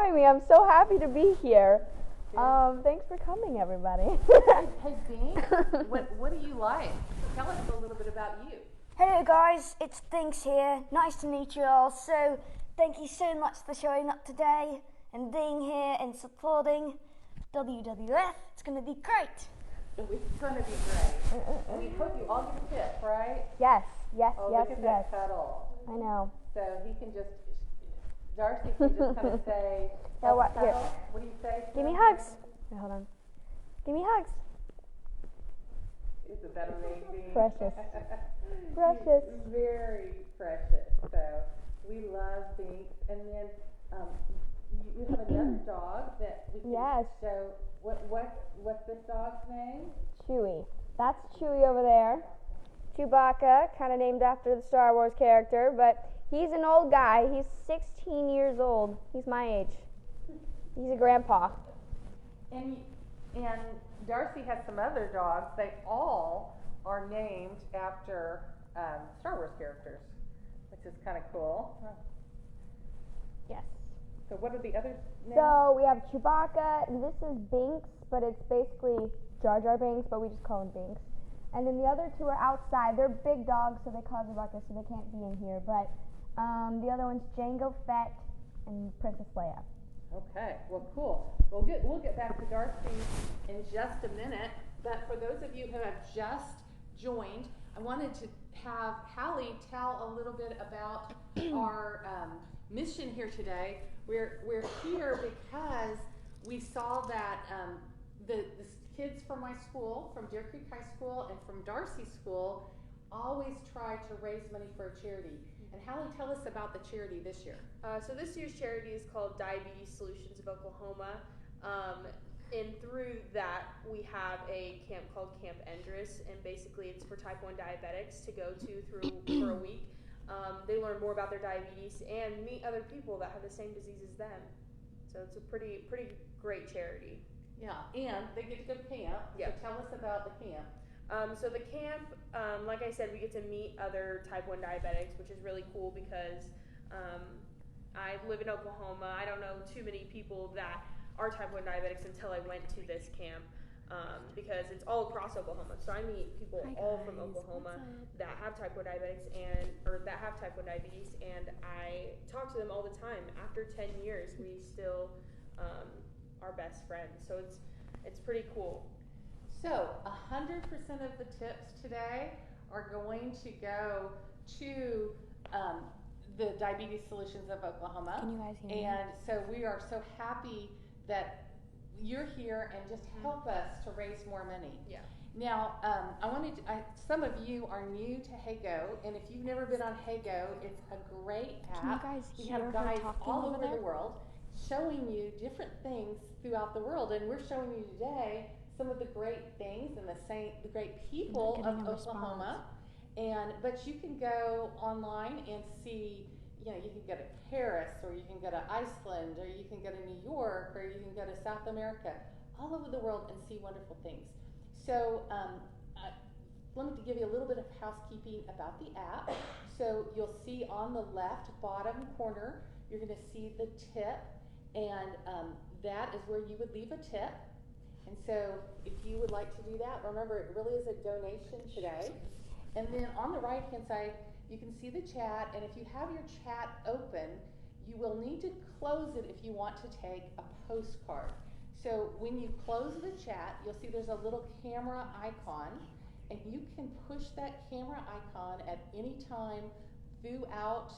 having me. I'm so happy to be here. Thanks for coming, everybody. Hey, Bing, what do you like? Tell us a little bit about you. Hello guys, it's Things here. Nice to meet you all. So thank you so much for showing up today and being here and supporting WWF. It's going to be great. It's going to be great. And we hope you all get a tip, right? Yes. Look at that cuddle. I know. So he can just, Darci can just kind of say, Yeah, what? Here. What do you say? Give me hugs. Wait, hold on. Give me hugs. Isn't that amazing? Precious. Precious. He's very precious. So we love Binks. And then you have another dog that we can show. What's this dog's name? Chewie. That's Chewie over there. Chewbacca, kind of named after the Star Wars character, but he's an old guy. He's 16 years old. He's my age. He's a grandpa. And Darci has some other dogs. They all are named after Star Wars characters, which is kind of cool. Yes. So what are the other names? So we have Chewbacca, and this is Binks, but it's basically Jar Jar Binks, but we just call him Binks. And then the other two are outside. They're big dogs, so they call Chewbacca, so they can't be in here. But the other one's Jango Fett and Princess Leia. Okay, well, cool. We'll get back to Darci in just a minute. But for those of you who have just joined, I wanted to have Hallie tell a little bit about our mission here today. We're here because we saw that the kids from my school, from Deer Creek High School and from Darci's school, always try to raise money for a charity. And Hallie, tell us about the charity this year. So this year's charity is called Diabetes Solutions of Oklahoma. And through that, we have a camp called Camp Endress, and basically it's for type 1 diabetics to go to for a week. They learn more about their diabetes and meet other people that have the same disease as them. So it's a pretty great charity. Yeah, and they get to go to camp. Yep. So tell us about the camp. So the camp, like I said, we get to meet other type 1 diabetics, which is really cool because I live in Oklahoma. I don't know too many people that are type 1 diabetics until I went to this camp because it's all across Oklahoma. So I meet people all from Oklahoma that have type 1 diabetics or that have type 1 diabetes, and I talk to them all the time. After 10 years, we still are best friends. So it's pretty cool. So 100% of the tips today are going to go to the Diabetes Solutions of Oklahoma. Can you guys hear me? And so we are so happy that you're here and just help us to raise more money. Yeah. Now, some of you are new to Hago, and if you've never been on Hago, it's a great app. Can you guys we hear have her guys talking all over over there? the world showing you different things throughout the world, and we're showing you today some of the great things and the great people of Oklahoma. But you can go online and see, you can go to Paris, or you can go to Iceland, or you can go to New York, or you can go to South America, all over the world, and see wonderful things. So I wanted to give you a little bit of housekeeping about the app. So you'll see on the left bottom corner, you're going to see the tip, and that is where you would leave a tip. And so if you would like to do that, remember it really is a donation today. And then on the right hand side, you can see the chat, and if you have your chat open, you will need to close it if you want to take a postcard. So when you close the chat, you'll see there's a little camera icon, and you can push that camera icon at any time throughout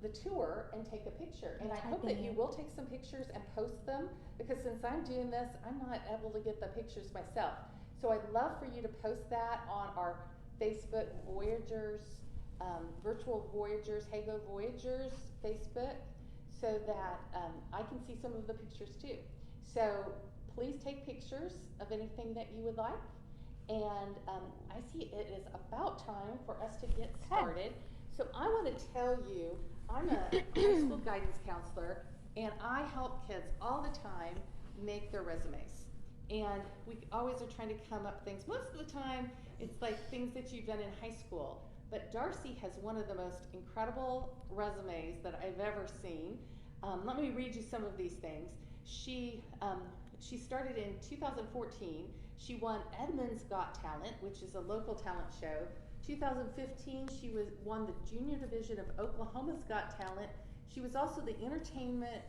the tour and take a picture. And I hope that you will take some pictures and post them, because since I'm doing this, I'm not able to get the pictures myself. So I'd love for you to post that on our Facebook Voyagers, Virtual Voyagers, Hago Voyagers Facebook, so that I can see some of the pictures too. So please take pictures of anything that you would like. And I see it is about time for us to get started. So I want to tell you, I'm a high school guidance counselor, and I help kids all the time make their resumes. And we always are trying to come up with things. Most of the time, it's like things that you've done in high school. But Darci has one of the most incredible resumes that I've ever seen. Let me read you some of these things. She started in 2014. She won Edna's Got Talent, which is a local talent show. 2015, she won the junior division of Oklahoma's Got Talent. She was also the Entertainer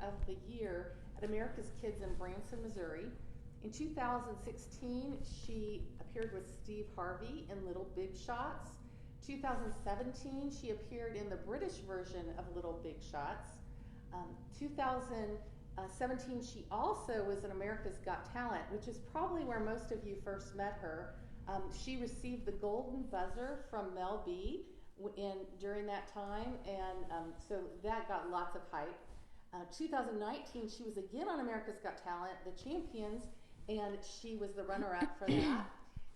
of the Year at America's Kids in Branson, Missouri. In 2016, she appeared with Steve Harvey in Little Big Shots. 2017, she appeared in the British version of Little Big Shots. 2017, she also was in America's Got Talent, which is probably where most of you first met her. She received the Golden Buzzer from Mel B during that time, and so that got lots of hype. 2019, she was again on America's Got Talent, the Champions, and she was the runner-up for that.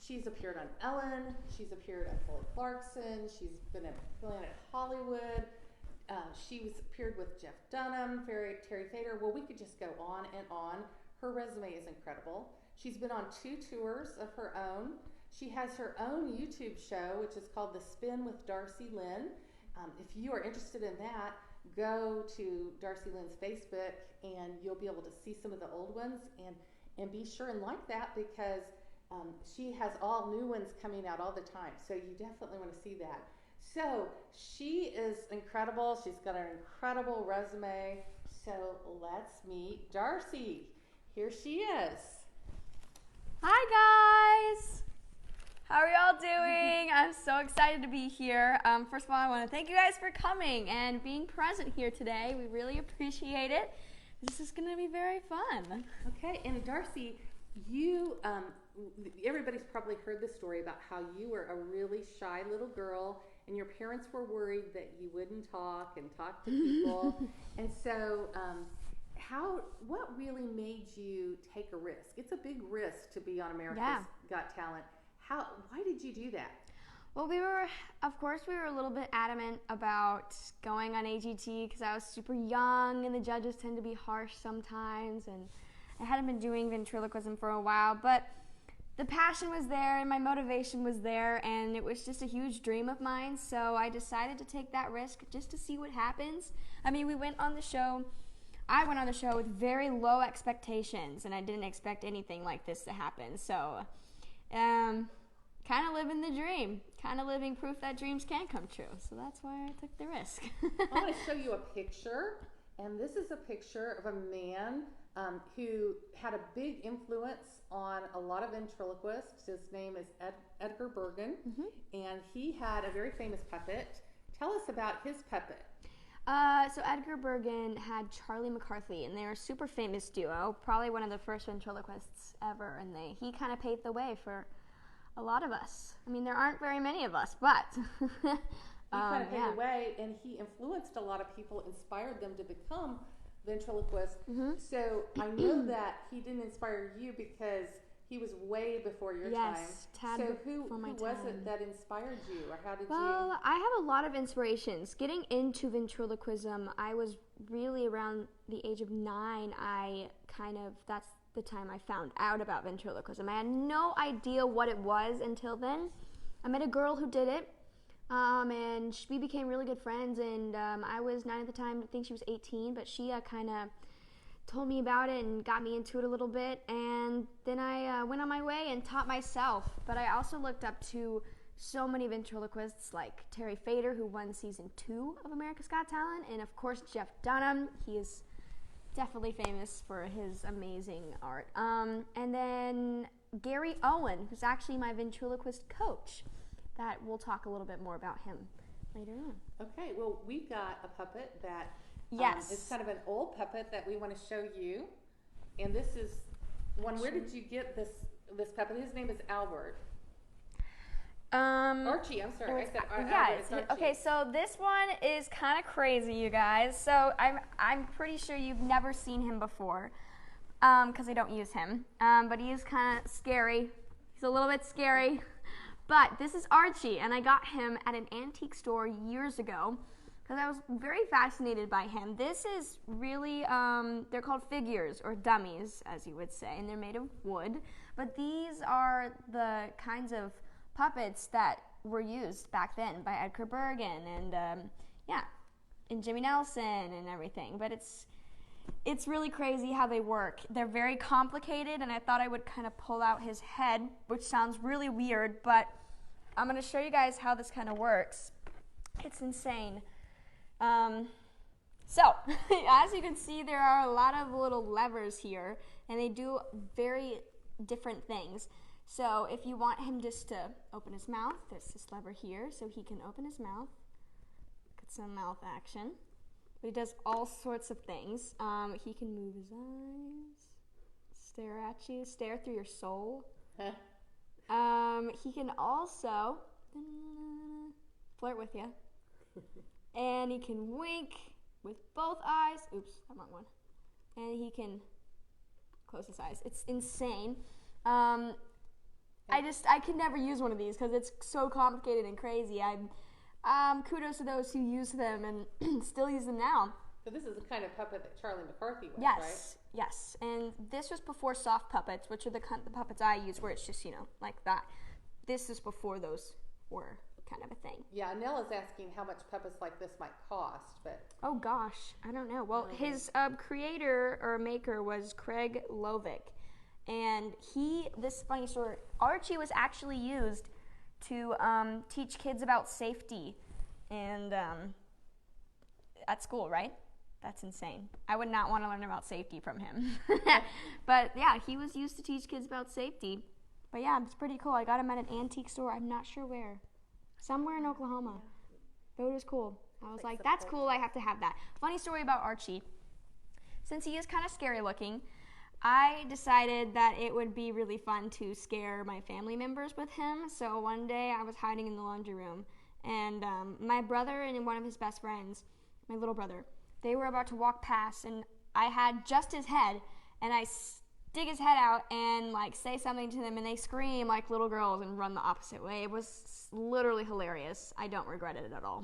She's appeared on Ellen, she's appeared on Kelly Clarkson, she's been at Planet Hollywood, appeared with Jeff Dunham, Terry Fader. Well, we could just go on and on. Her resume is incredible. She's been on 2 tours of her own. She has her own YouTube show, which is called The Spin with Darci Lynne. If you are interested in that, go to Darci Lynne's Facebook and you'll be able to see some of the old ones and be sure and like that, because she has all new ones coming out all the time. So you definitely want to see that. So she is incredible. She's got an incredible resume. So let's meet Darci. Here she is. Hi guys! How are y'all doing? I'm so excited to be here. First of all, I want to thank you guys for coming and being present here today. We really appreciate it. This is going to be very fun. Okay, and Darci, you, everybody's probably heard the story about how you were a really shy little girl and your parents were worried that you wouldn't talk and talk to people. And so, what really made you take a risk? It's a big risk to be on America's Got Talent. Why did you do that? Well, of course, we were a little bit adamant about going on AGT because I was super young and the judges tend to be harsh sometimes, and I hadn't been doing ventriloquism for a while, but the passion was there and my motivation was there, and it was just a huge dream of mine, so I decided to take that risk just to see what happens. I mean, I went on the show with very low expectations, and I didn't expect anything like this to happen, so kind of living the dream, kind of living proof that dreams can come true. So that's why I took the risk. I want to show you a picture, and this is a picture of a man who had a big influence on a lot of ventriloquists. His name is Edgar Bergen, and he had a very famous puppet. Tell us about his puppet. So Edgar Bergen had Charlie McCarthy, and they were a super famous duo, probably one of the first ventriloquists ever, and he kind of paved the way for a lot of us. I mean, there aren't very many of us, but he kind of paved the way, and he influenced a lot of people, inspired them to become ventriloquists. So I know that he didn't inspire you because he was way before your time. So who was it that inspired you, or how did you? Well, I have a lot of inspirations. Getting into ventriloquism, I was really around the age of 9. That's the time I found out about ventriloquism. I had no idea what it was until then. I met a girl who did it, and we became really good friends, and I was 9 at the time. I think she was 18, but she kind of told me about it and got me into it a little bit, and then I went on my way and taught myself. But I also looked up to so many ventriloquists like Terry Fader, who won season 2 of America's Got Talent, and of course Jeff Dunham. He is definitely famous for his amazing art. And then Gary Owen, who's actually my ventriloquist coach. That we'll talk a little bit more about him later on. Okay, well, we've got a puppet that it's kind of an old puppet that we want to show you. And this is one. Where did you get this puppet? His name is Albert. Archie, I'm sorry. I said Albert. It's Archie. Okay, so this one is kind of crazy, you guys. So I'm pretty sure you've never seen him before, because I don't use him. But he is kind of scary. He's a little bit scary. But this is Archie, and I got him at an antique store years ago because I was very fascinated by him. This is really, they're called figures, or dummies, as you would say, and they're made of wood. But these are the kinds of puppets that were used back then by Edgar Bergen, and and Jimmy Nelson and everything. But it's really crazy how they work. They're very complicated, and I thought I would kind of pull out his head, which sounds really weird, but I'm going to show you guys how this kind of works. It's insane. So, as you can see, there are a lot of little levers here, and they do very different things. So, if you want him just to open his mouth, there's this lever here, so he can open his mouth. Get some mouth action. But he does all sorts of things. He can move his eyes, stare at you, stare through your soul. He can also flirt with you. And he can wink with both eyes. Oops, that wrong one. And he can close his eyes. It's insane. I could never use one of these because it's so complicated and crazy. Kudos to those who use them and still use them now. So this is the kind of puppet that Charlie McCarthy was, yes, right? Yes. And this was before soft puppets, which are the puppets I use where it's just, like that. This is before those were kind of a thing. Yeah, Nella's asking how much puppets like this might cost, but... Oh gosh, I don't know. Well, his creator or maker was Craig Lovick. And this funny story, Archie was actually used to teach kids about safety and at school, right? That's insane. I would not want to learn about safety from him. But yeah, he was used to teach kids about safety. But yeah, it's pretty cool. I got him at an antique store. I'm not sure where. Somewhere in Oklahoma. But it was cool. I was like, that's cool. I have to have that. Funny story about Archie. Since he is kind of scary looking, I decided that it would be really fun to scare my family members with him. So one day I was hiding in the laundry room, and my brother and one of his best friends, my little brother, they were about to walk past, and I had just his head, and I stick his head out and like say something to them, and they scream like little girls and run the opposite way. It was literally hilarious. I don't regret it at all.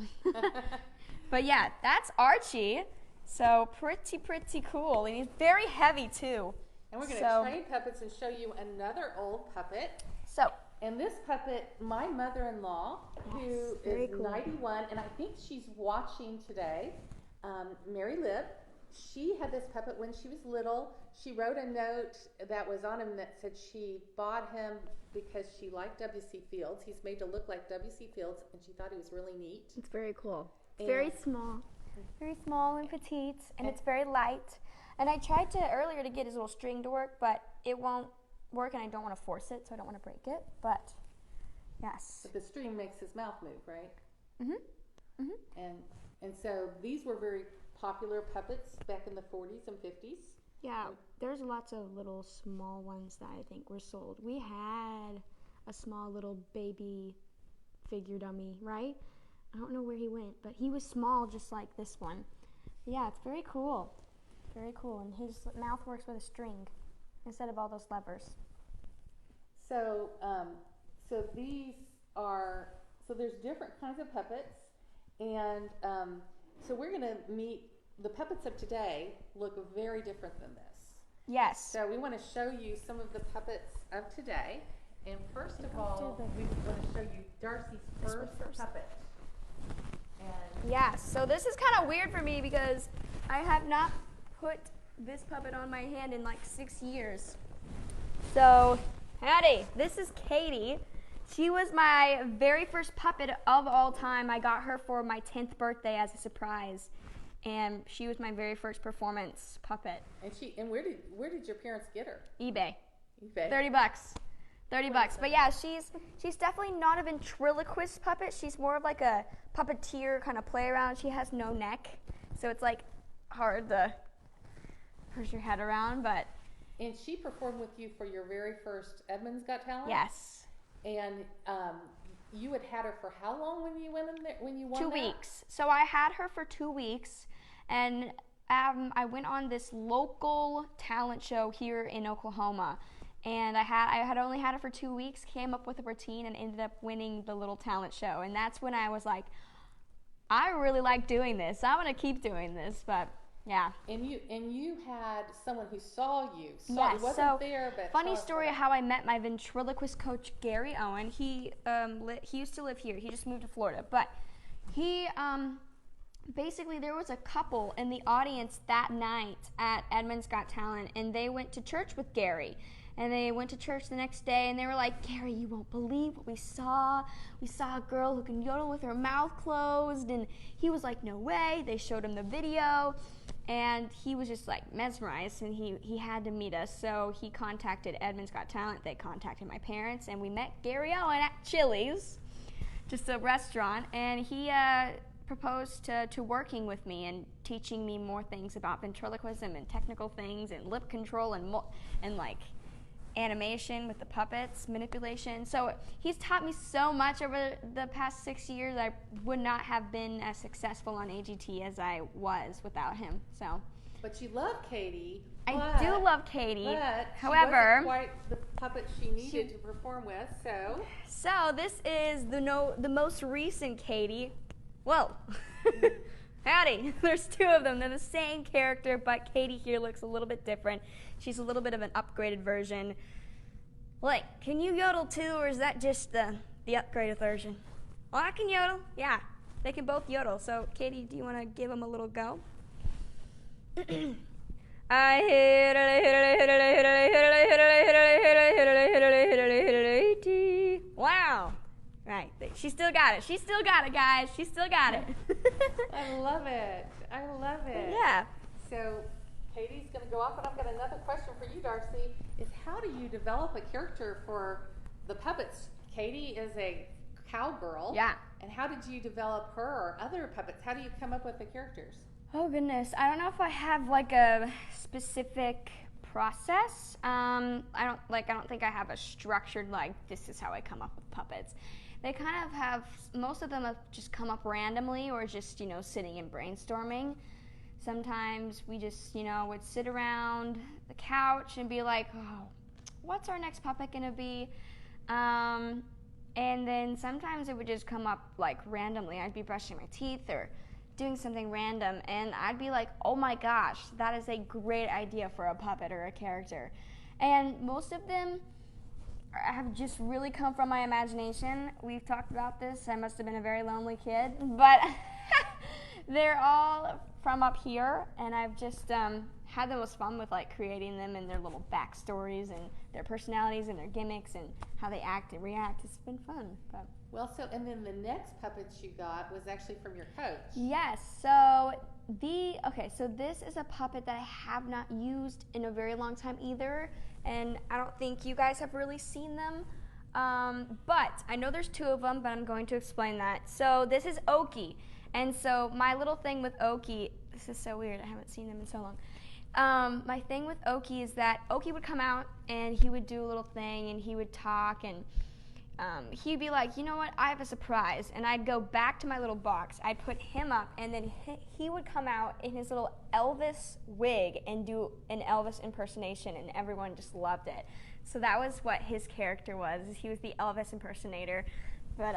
But yeah, that's Archie. So pretty cool, and he's very heavy too. And we're going to train puppets and show you another old puppet. And this puppet, my mother-in-law, who is 91, and I think she's watching today, Mary Lib, she had this puppet when she was little. She wrote a note that was on him that said she bought him because she liked W.C. Fields. He's made to look like W.C. Fields, and she thought he was really neat. It's very cool. It's very small. Very small and petite, and it's very light. And I tried earlier to get his little string to work, but it won't work, and I don't want to force it, so I don't want to break it. But yes. But the string makes his mouth move, right? Mhm. And so these were very popular puppets back in the 40s and 50s. Yeah, there's lots of little small ones that I think were sold. We had a small little baby figure dummy, right? I don't know where he went, but he was small just like this one. Yeah, it's very cool. Very cool. And his mouth works with a string instead of all those levers. So, there's different kinds of puppets, and so we're going to meet the puppets of today look very different than this. Yes. So we want to show you some of the puppets of today, and first of all, we want to show you Darci's first puppet. And yeah, so this is kind of weird for me because I have not put this puppet on my hand in like 6 years. So, howdy, this is Katie. She was my very first puppet of all time. I got her for my 10th birthday as a surprise, and she was my very first performance puppet. And where did your parents get her? eBay. $30. $30. But yeah, she's definitely not a ventriloquist puppet. She's more of like a puppeteer kind of play around. She has no neck, so it's like hard to push your head around. But and she performed with you for your very first Edmund's Got Talent. Yes. And you had her for how long when you went in there? When you won 2 weeks. So I had her for 2 weeks, and I went on this local talent show here in Oklahoma. And I had only had her for 2 weeks, came up with a routine, and ended up winning the little talent show. And that's when I was like, I really like doing this. I'm gonna keep doing this. But yeah. And you had someone who saw you. Yes. Wasn't there, but funny story how I met my ventriloquist coach Gary Owen. He used to live here. He just moved to Florida, but he basically there was a couple in the audience that night at Edmund's Got Talent, and they went to church with Gary. And they went to church the next day, and they were like, Gary, you won't believe what we saw. We saw a girl who can yodel with her mouth closed. And he was like, no way. They showed him the video, and he was just like mesmerized, and he had to meet us. So he contacted Edmund's Got Talent. They contacted my parents, and we met Gary Owen at Chili's, just a restaurant. And he proposed to working with me and teaching me more things about ventriloquism and technical things and lip control and like animation with the puppets, manipulation. So he's taught me so much over the past 6 years. I would not have been as successful on AGT as I was without him. So. But you love Katie. I do love Katie. But however, she wasn't quite the puppet she needed to perform with. So this is the most recent Katie. Whoa. Howdy. There's two of them. They're the same character, but Katie here looks a little bit different. She's a little bit of an upgraded version. Like, can you yodel too, or is that just the upgraded version? Well, I can yodel. Yeah, they can both yodel. So, Katie, do you want to give them a little go? I hit it. Wow. Right. She still got it. She still got it, guys. She still got it. I love it. I love it. Yeah. So Katie's going to go off, and I've got another question for you, Darci, is how do you develop a character for the puppets? Katie is a cowgirl. Yeah. And how did you develop her or other puppets? How do you come up with the characters? Oh, goodness. I don't know if I have, like, a specific process. I don't think I have a structured, like, this is how I come up with puppets. They kind of have, most of them have just come up randomly or just, sitting and brainstorming. Sometimes we just, would sit around the couch and be like, oh, what's our next puppet going to be? And then sometimes it would just come up, like, randomly. I'd be brushing my teeth or doing something random, and I'd be like, oh my gosh, that is a great idea for a puppet or a character. And most of them have just really come from my imagination. We've talked about this. I must have been a very lonely kid, but they're all from up here, and I've just had the most fun with like creating them and their little backstories and their personalities and their gimmicks and how they act and react. It's been fun. But. Well, and then the next puppets you got was actually from your coach. Yes. So this is a puppet that I have not used in a very long time either, and I don't think you guys have really seen them. But I know there's two of them, but I'm going to explain that. So this is Oki, and so my little thing with Oki, this is so weird. I haven't seen them in so long. My thing with Oki is that Oki would come out and he would do a little thing and he would talk and he'd be like, you know what, I have a surprise. And I'd go back to my little box. I'd put him up, and then he would come out in his little Elvis wig and do an Elvis impersonation, and everyone just loved it. So that was what his character was. He was the Elvis impersonator. But,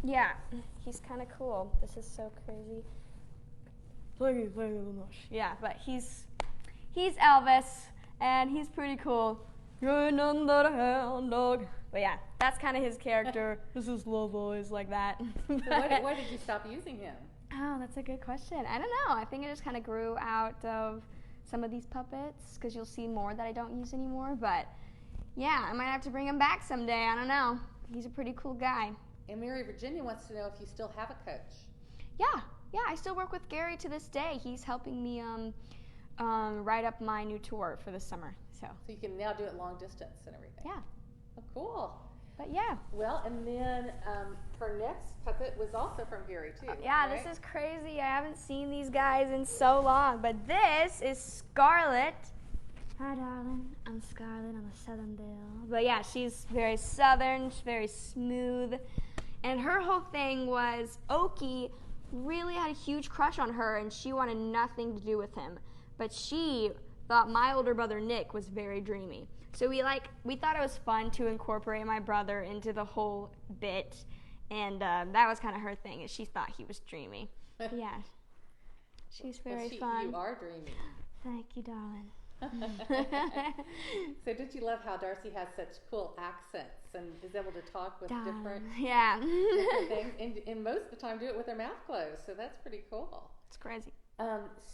yeah, he's kind of cool. This is so crazy. Yeah, but he's Elvis, and he's pretty cool. You're another hound dog. But yeah, that's kind of his character. This is low voice like that. So why did you stop using him? Oh, that's a good question. I don't know. I think it just kind of grew out of some of these puppets because you'll see more that I don't use anymore. But yeah, I might have to bring him back someday. I don't know. He's a pretty cool guy. And Mary Virginia wants to know if you still have a coach. Yeah, I still work with Gary to this day. He's helping me write up my new tour for this summer. So you can now do it long distance and everything. Yeah. Oh, cool. But yeah. Well, and then her next puppet was also from Gary too. Yeah, right? This is crazy. I haven't seen these guys in so long. But this is Scarlett. Hi, darling. I'm Scarlett. I'm a Southern belle. But yeah, she's very Southern. She's very smooth. And her whole thing was Oki really had a huge crush on her, and she wanted nothing to do with him. But she thought my older brother Nick was very dreamy. So we thought it was fun to incorporate my brother into the whole bit, and that was kind of her thing, is she thought he was dreamy. Yeah, she's very fun. You are dreamy. Thank you, darling. So did you love how Darci has such cool accents and is able to talk with different Yeah. things, and most of the time do it with their mouth closed, so that's pretty cool. It's crazy.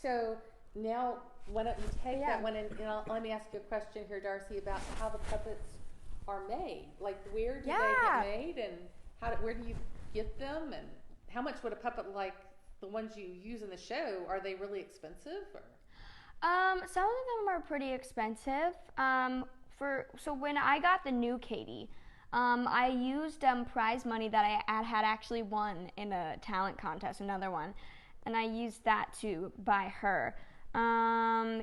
So now, why don't you take that one and let me ask you a question here, Darci, about how the puppets are made. Like, where do they get made, and where do you get them, and how much would a puppet like the ones you use in the show, are they really expensive? Or? Some of them are pretty expensive. So when I got the new Katie, I used prize money that I had actually won in a talent contest, another one, and I used that to buy her.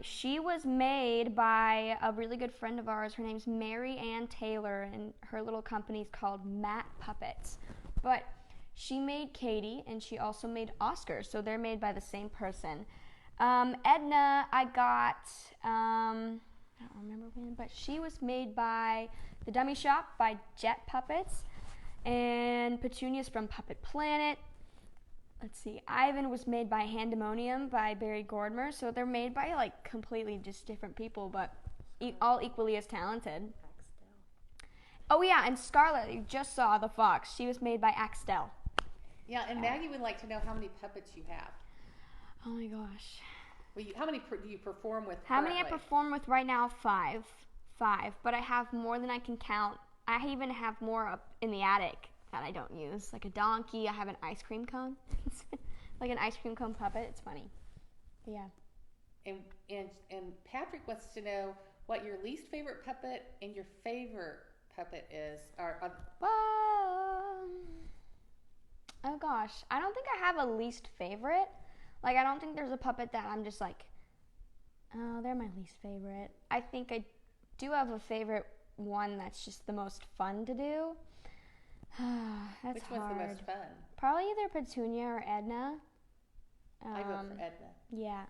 She was made by a really good friend of ours. Her name's Mary Ann Taylor, and her little company's called Matt Puppets. But she made Katie, and she also made Oscar, so they're made by the same person. Edna, I got, I don't remember when, but she was made by the Dummy Shop by Jet Puppets, and Petunia's from Puppet Planet. Let's see, Ivan was made by Handemonium by Barry Gordmer, so they're made by like completely just different people, but all equally as talented. Oh yeah, and Scarlett, you just saw the fox. She was made by Axtell. Yeah, and Maggie would like to know how many puppets you have. Oh my gosh. Well, how many do you perform with? How many I perform with right now? Five, but I have more than I can count. I even have more up in the attic that I don't use, like a donkey. I have an ice cream cone, like an ice cream cone puppet. It's funny. But yeah. And Patrick wants to know what your least favorite puppet and your favorite puppet is. Oh gosh, I don't think I have a least favorite. Like, I don't think there's a puppet that I'm just like, oh, they're my least favorite. I think I do have a favorite one that's just the most fun to do. That's Which hard. one's the most fun? Probably either Petunia or Edna. I vote for Edna. Yeah.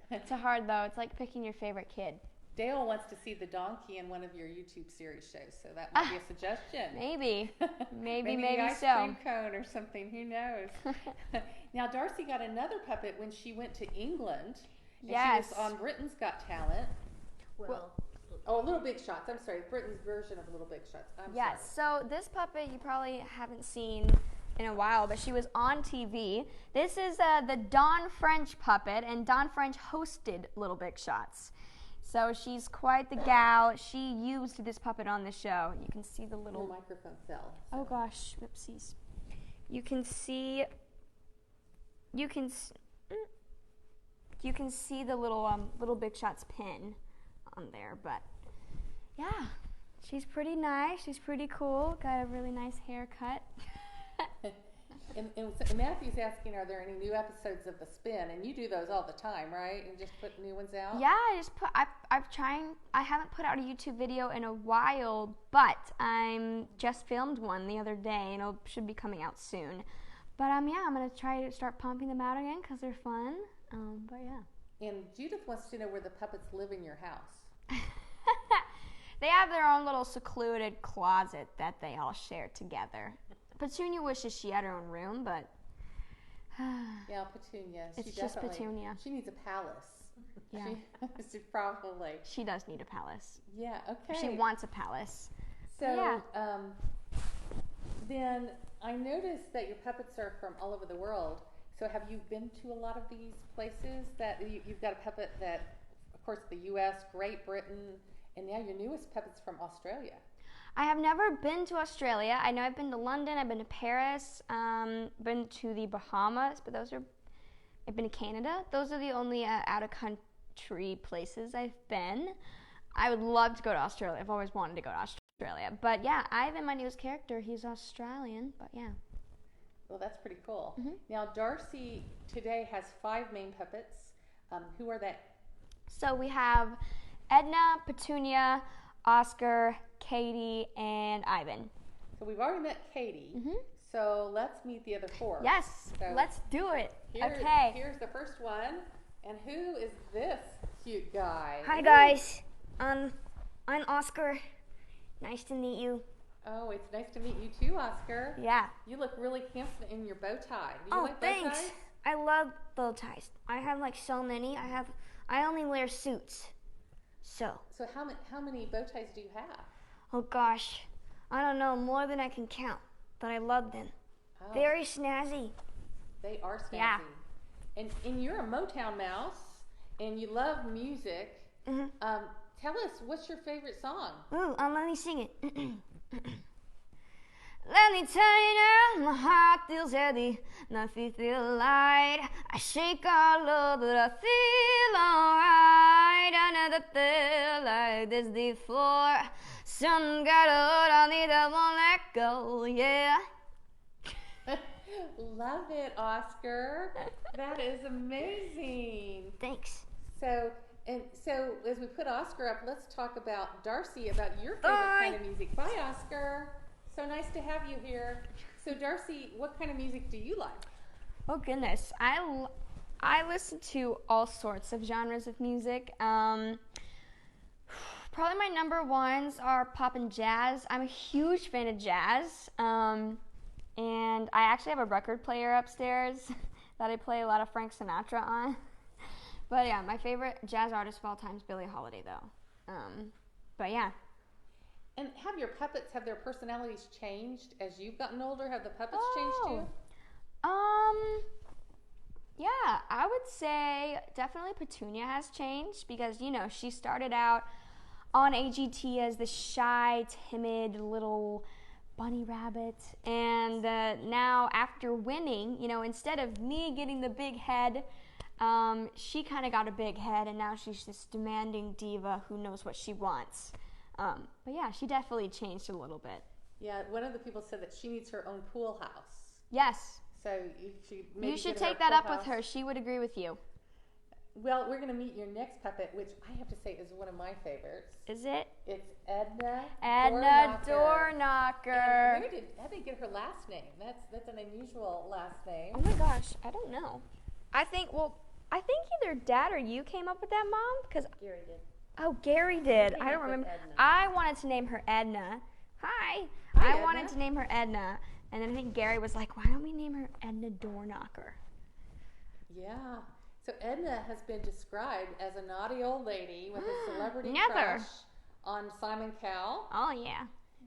It's hard, though. It's like picking your favorite kid. Dale wants to see the donkey in one of your YouTube series shows, so that might be a suggestion. Maybe Maybe ice so. cream cone or something. Who knows? Now, Darci got another puppet when she went to England. And Yes. She was on Britain's Got Talent. Little Big Shots. I'm sorry, Britain's version of Little Big Shots. Yes. So this puppet you probably haven't seen in a while, but she was on TV. This is the Dawn French puppet, and Dawn French hosted Little Big Shots. So she's quite the gal. She used this puppet on the show. You can see the little... Your microphone fell. So. Oh gosh, whoopsies. You can see the Little Big Shots pin on there, but yeah, she's pretty nice. She's pretty cool. Got a really nice haircut. And Matthew's asking, are there any new episodes of The Spin? And you do those all the time, right? And just put new ones out? Yeah, I haven't put out a YouTube video in a while, but I just filmed one the other day, and it should be coming out soon. But yeah, I'm gonna try to start pumping them out again because they're fun. But yeah. And Judith wants to know where the puppets live in your house. They have their own little secluded closet that they all share together. Petunia wishes she had her own room, but yeah, Petunia. It's just Petunia. She needs a palace. Yeah, she probably. She does need a palace. Yeah. Okay. She wants a palace. So yeah. Then I noticed that your puppets are from all over the world. So have you been to a lot of these places? That you've got a puppet that, of course, the U.S., Great Britain, and now your newest puppet's from Australia. I have never been to Australia. I know I've been to London, I've been to Paris, been to the Bahamas, but I've been to Canada. Those are the only out-of-country places I've been. I would love to go to Australia. I've always wanted to go to Australia. But yeah, Ivan, my newest character, he's Australian, but yeah. Well, that's pretty cool. Mm-hmm. Now, Darci today has 5 main puppets. Who are they? So we have Edna, Petunia, Oscar, Katie, and Ivan. So we've already met Katie. Mm-hmm. So let's meet the other 4. Yes, so let's do it. Okay. Here's the first one. And who is this cute guy? Hi guys, I'm Oscar. Nice to meet you. Oh, it's nice to meet you too, Oscar. Yeah. You look really handsome in your bow tie. Do you like bow Thanks. ties? I love bow ties. I have like so many. I only wear suits. So how many bow ties do you have? oh gosh, I don't know, more than I can count, but I love them. Oh, Very snazzy. they are snazzy. Yeah. And you're a Motown mouse, and you love music. Mhm. Tell us, what's your favorite song? Ooh, let me sing it. Let me tell you now, my heart feels heavy, my feet feel light. I shake all over, but I feel alright. I never felt like this before. Some got a hold on me that won't let go, yeah. Love it, Oscar. That is amazing. Thanks. So as we put Oscar up, let's talk about Darci, about your favorite kind of music. Bye, Oscar. So nice to have you here. So Darci, what kind of music do you like? Oh goodness, I listen to all sorts of genres of music. Probably my number ones are pop and jazz. I'm a huge fan of jazz, and I actually have a record player upstairs that I play a lot of Frank Sinatra on. But yeah, my favorite jazz artist of all time is Billie Holiday, though. But yeah. And have your puppets, have their personalities changed as you've gotten older? Have the puppets changed too? Yeah, I would say definitely Petunia has changed because, you know, she started out on AGT as this shy, timid little bunny rabbit. And now after winning, you know, instead of me getting the big head, she kind of got a big head, and now she's this demanding diva who knows what she wants. But yeah, she definitely changed a little bit. Yeah, one of the people said that she needs her own pool house. Yes. So you should take that up with her. She would agree with you. Well, we're going to meet your next puppet, which I have to say is one of my favorites. Is it? It's Edna. Edna Door Knocker. And where did Edna get her last name? That's an unusual last name. Oh my gosh, I don't know. I think either Dad or you came up with that, Mom, because Gary did. Oh, Gary did. I don't remember. I wanted to name her Edna. Hi, I wanted to name her Edna, and then I think Gary was like, "Why don't we name her Edna Doorknocker?" Yeah. So Edna has been described as a naughty old lady with a celebrity Never. crush on Simon Cowell. Oh yeah,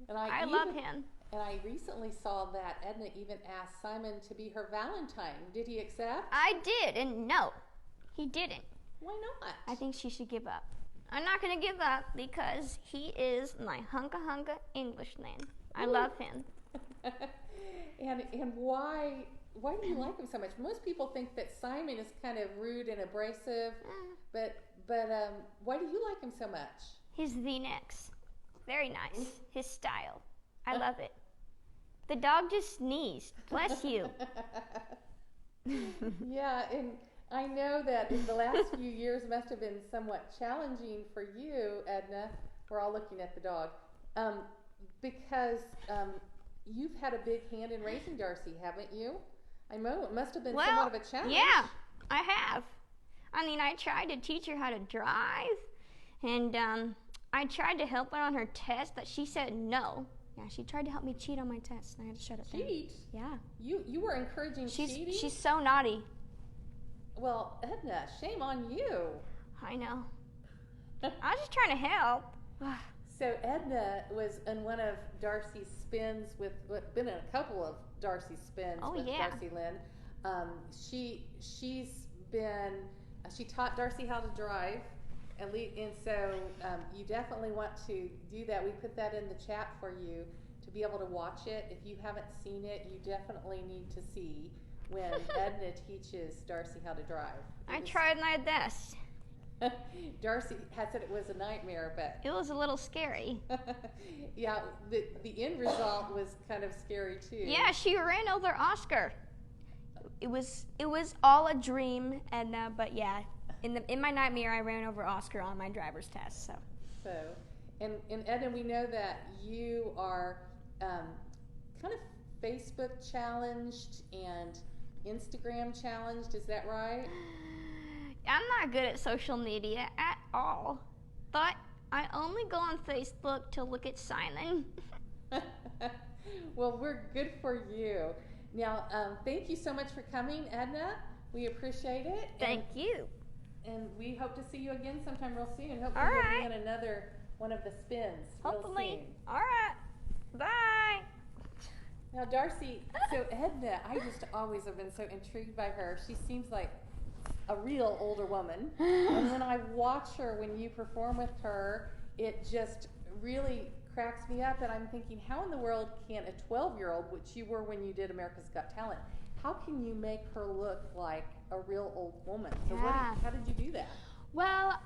And I love him. And I recently saw that Edna even asked Simon to be her Valentine. Did he accept? I did, and no, he didn't. Why not? I think she should give up. I'm not going to give up because he is my hunka Englishman. I love him. And why do you like him so much? Most people think that Simon is kind of rude and abrasive, but why do you like him so much? His V-necks, very nice. His style, I love it. The dog just sneezed. Bless you. Yeah, and I know that in the last few years must have been somewhat challenging for you, Edna. We're all looking at the dog. Because you've had a big hand in raising Darci, haven't you? I know it must have been somewhat of a challenge. Yeah, I have. I mean, I tried to teach her how to drive, and I tried to help her on her test, but she said no. Yeah, she tried to help me cheat on my test, and I had to shut it down. Cheat? Yeah. You were encouraging cheating? She's so naughty. Well, Edna, shame on you. I know. I was just trying to help. So Edna was in one of Darci's spins been in a couple of Darci's spins with Darci Lynne. She taught Darci how to drive, and so you definitely want to do that. We put that in the chat for you to be able to watch it. If you haven't seen it, you definitely need to see when Edna teaches Darci how to drive. I tried my best. Darci had said it was a nightmare, but it was a little scary. Yeah, the end result was kind of scary too. Yeah, she ran over Oscar. It was all a dream, Edna. But yeah, in my nightmare, I ran over Oscar on my driver's test. So and Edna, we know that you are kind of Facebook challenged and Instagram challenged. Is that right? I'm not good at social media at all, but I only go on Facebook to look at Simon. Well, we're good for you. Now, thank you so much for coming, Edna. We appreciate it. Thank you. and we hope to see you again sometime real soon. Hopefully All you'll right. be in another one of the spins Hopefully. real soon. All right. Bye. Now, Darci, so Edna, I just always have been so intrigued by her. She seems like a real older woman. And when I watch her, when you perform with her, it just really cracks me up. And I'm thinking, how in the world can a 12-year-old, which you were when you did America's Got Talent, how can you make her look like a real old woman? So Yeah. how did you do that? Well,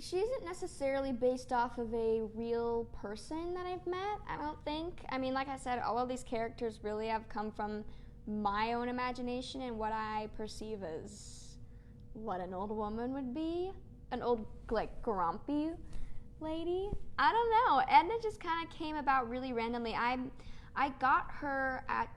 she isn't necessarily based off of a real person that I've met, I don't think. I mean, like I said, all of these characters really have come from my own imagination and what I perceive as what an old woman would be. An old, like, grumpy lady. I don't know. Edna just kind of came about really randomly. I got her at,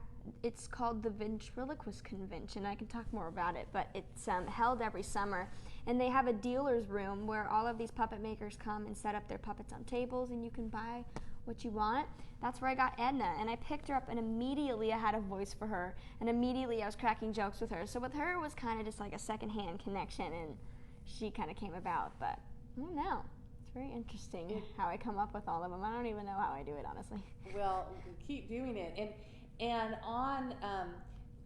it's called the Ventriloquist Convention. I can talk more about it, but it's held every summer. And they have a dealer's room where all of these puppet makers come and set up their puppets on tables and you can buy what you want. That's where I got Edna, and I picked her up and immediately I had a voice for her, and immediately I was cracking jokes with her. So with her it was kind of just like a secondhand connection, and she kind of came about, but I don't know. It's very interesting how I come up with all of them. I don't even know how I do it, honestly. Well, keep doing it. And on,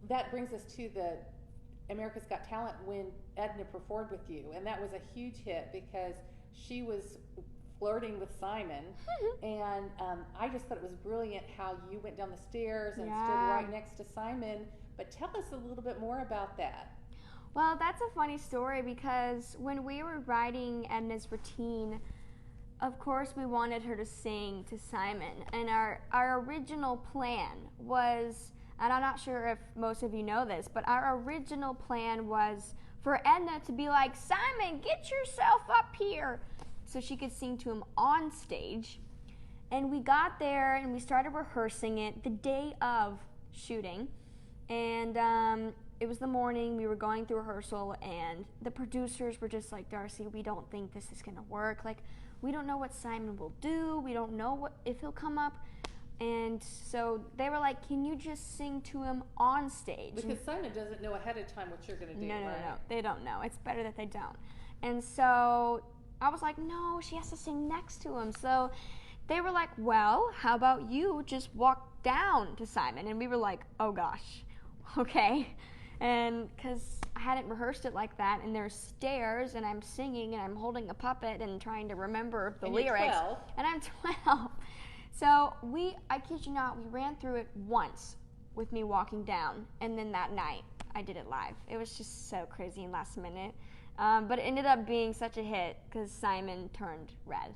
that brings us to the America's Got Talent when Edna performed with you, and that was a huge hit because she was flirting with Simon, and I just thought it was brilliant how you went down the stairs and stood right next to Simon. But tell us a little bit more about that. Well, that's a funny story because when we were writing Edna's routine, of course we wanted her to sing to Simon, and our original plan was, and I'm not sure if most of you know this, but our original plan was for Edna to be like, Simon, get yourself up here, so she could sing to him on stage. And we got there and we started rehearsing it the day of shooting, and it was the morning, we were going through rehearsal, and the producers were just like, Darci, we don't think this is gonna work. Like, we don't know what Simon will do. We don't know if he'll come up. And so they were like, can you just sing to him on stage? Because Simon doesn't know ahead of time what you're going to do, No, right? they don't know. It's better that they don't. And so I was like, no, she has to sing next to him. So they were like, well, how about you just walk down to Simon? And we were like, oh gosh, okay. And because I hadn't rehearsed it like that, and there's stairs, and I'm singing, and I'm holding a puppet and trying to remember the lyrics. You're 12. And I'm 12. So I kid you not, we ran through it once with me walking down, and then that night I did it live. It was just so crazy and last minute. But it ended up being such a hit because Simon turned red.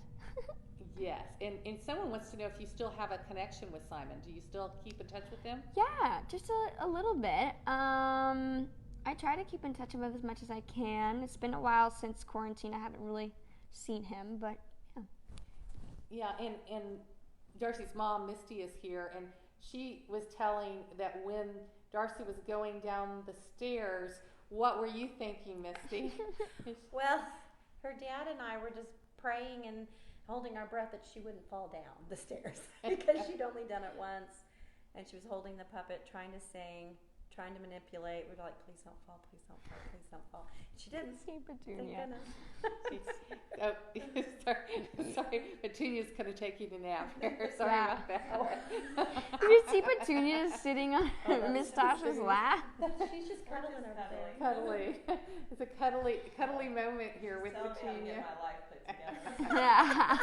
Yes, and someone wants to know if you still have a connection with Simon. Do you still keep in touch with him? Yeah, just a little bit. I try to keep in touch with him as much as I can. It's been a while since quarantine. I haven't really seen him, but yeah. Yeah, and Darci's mom, Misty, is here, and she was telling that when Darci was going down the stairs, what were you thinking, Misty? Well, her dad and I were just praying and holding our breath that she wouldn't fall down the stairs because she'd only done it once, and she was holding the puppet, trying to sing, trying to manipulate. We were like, please don't fall, please don't fall, please don't fall. She didn't. See Petunia. Sorry, Petunia's kind of taking a nap here. Sorry about that. Did you see Petunia sitting on Miss Tasha's lap? She's just cuddling over there. Cuddly. It's a cuddly moment here with Petunia. Yeah.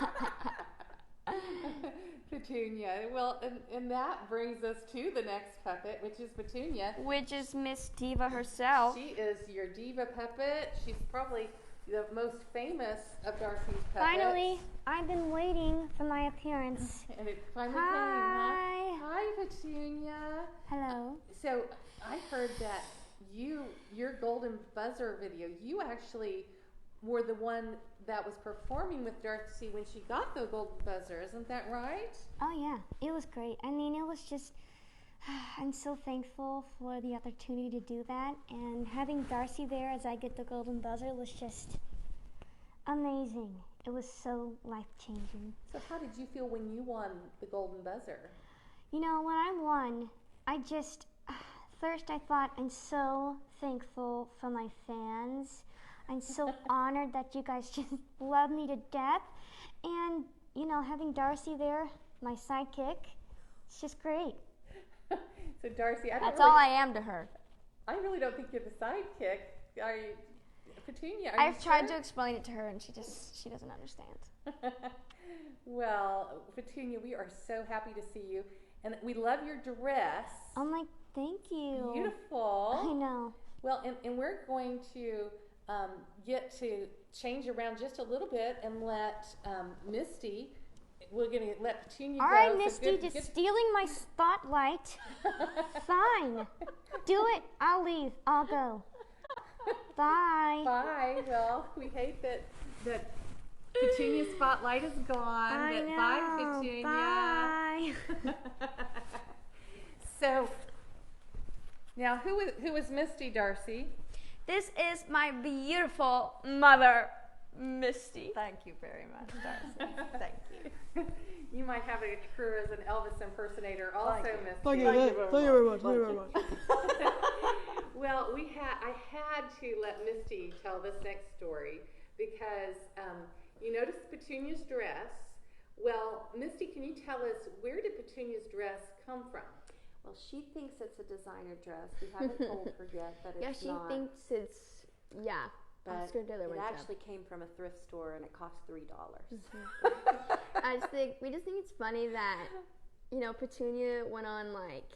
Petunia. Well, and that brings us to the next puppet, which is Petunia. Which is Miss Diva herself. She is your diva puppet. She's probably the most famous of Darci's puppets. Finally, I've been waiting for my appearance. And it finally Hi. came, huh? Hi, Petunia. Hello. So I heard that your golden buzzer video, you actually were the one that was performing with Darci when she got the golden buzzer. Isn't that right? Oh yeah, it was great. I mean, it was just, I'm so thankful for the opportunity to do that, and having Darci there as I get the golden buzzer was just amazing. It was so life-changing. So how did you feel when you won the golden buzzer? You know, when I won, I just, first I thought I'm so thankful for my fans. I'm so honored that you guys just love me to death. And, you know, having Darci there, my sidekick, it's just great. So Darci, That's all I am to her. I really don't think you're the sidekick. Are you, Petunia? Are I've you tried sure? to explain it to her, and she doesn't understand. Well, Petunia, we are so happy to see you, and we love your dress. Oh my, thank you. Beautiful. I know. Well, and we're going to get to change around just a little bit and let Misty. We're going to let Petunia All go. right, So Misty, good- just stealing my spotlight. Fine. Do it. I'll leave. I'll go. Bye. Bye. Well, we hate that Petunia's spotlight is gone. I but know. Bye, Petunia. Bye. So now, who is Misty, Darci? This is my beautiful mother, Misty. Thank you very much, Darci. Thank you. You might have a career as an Elvis impersonator, also, Misty. Thank you very much. Thank you very much. Well, I had to let Misty tell this next story because you noticed Petunia's dress. Well, Misty, can you tell us, where did Petunia's dress come from? Well, she thinks it's a designer dress. We haven't told her yet that Yeah, it's she not. thinks it's, yeah. But Oscar de la it Renta. actually came from a thrift store and it cost $3. We just think it's funny that, you know, Petunia went on like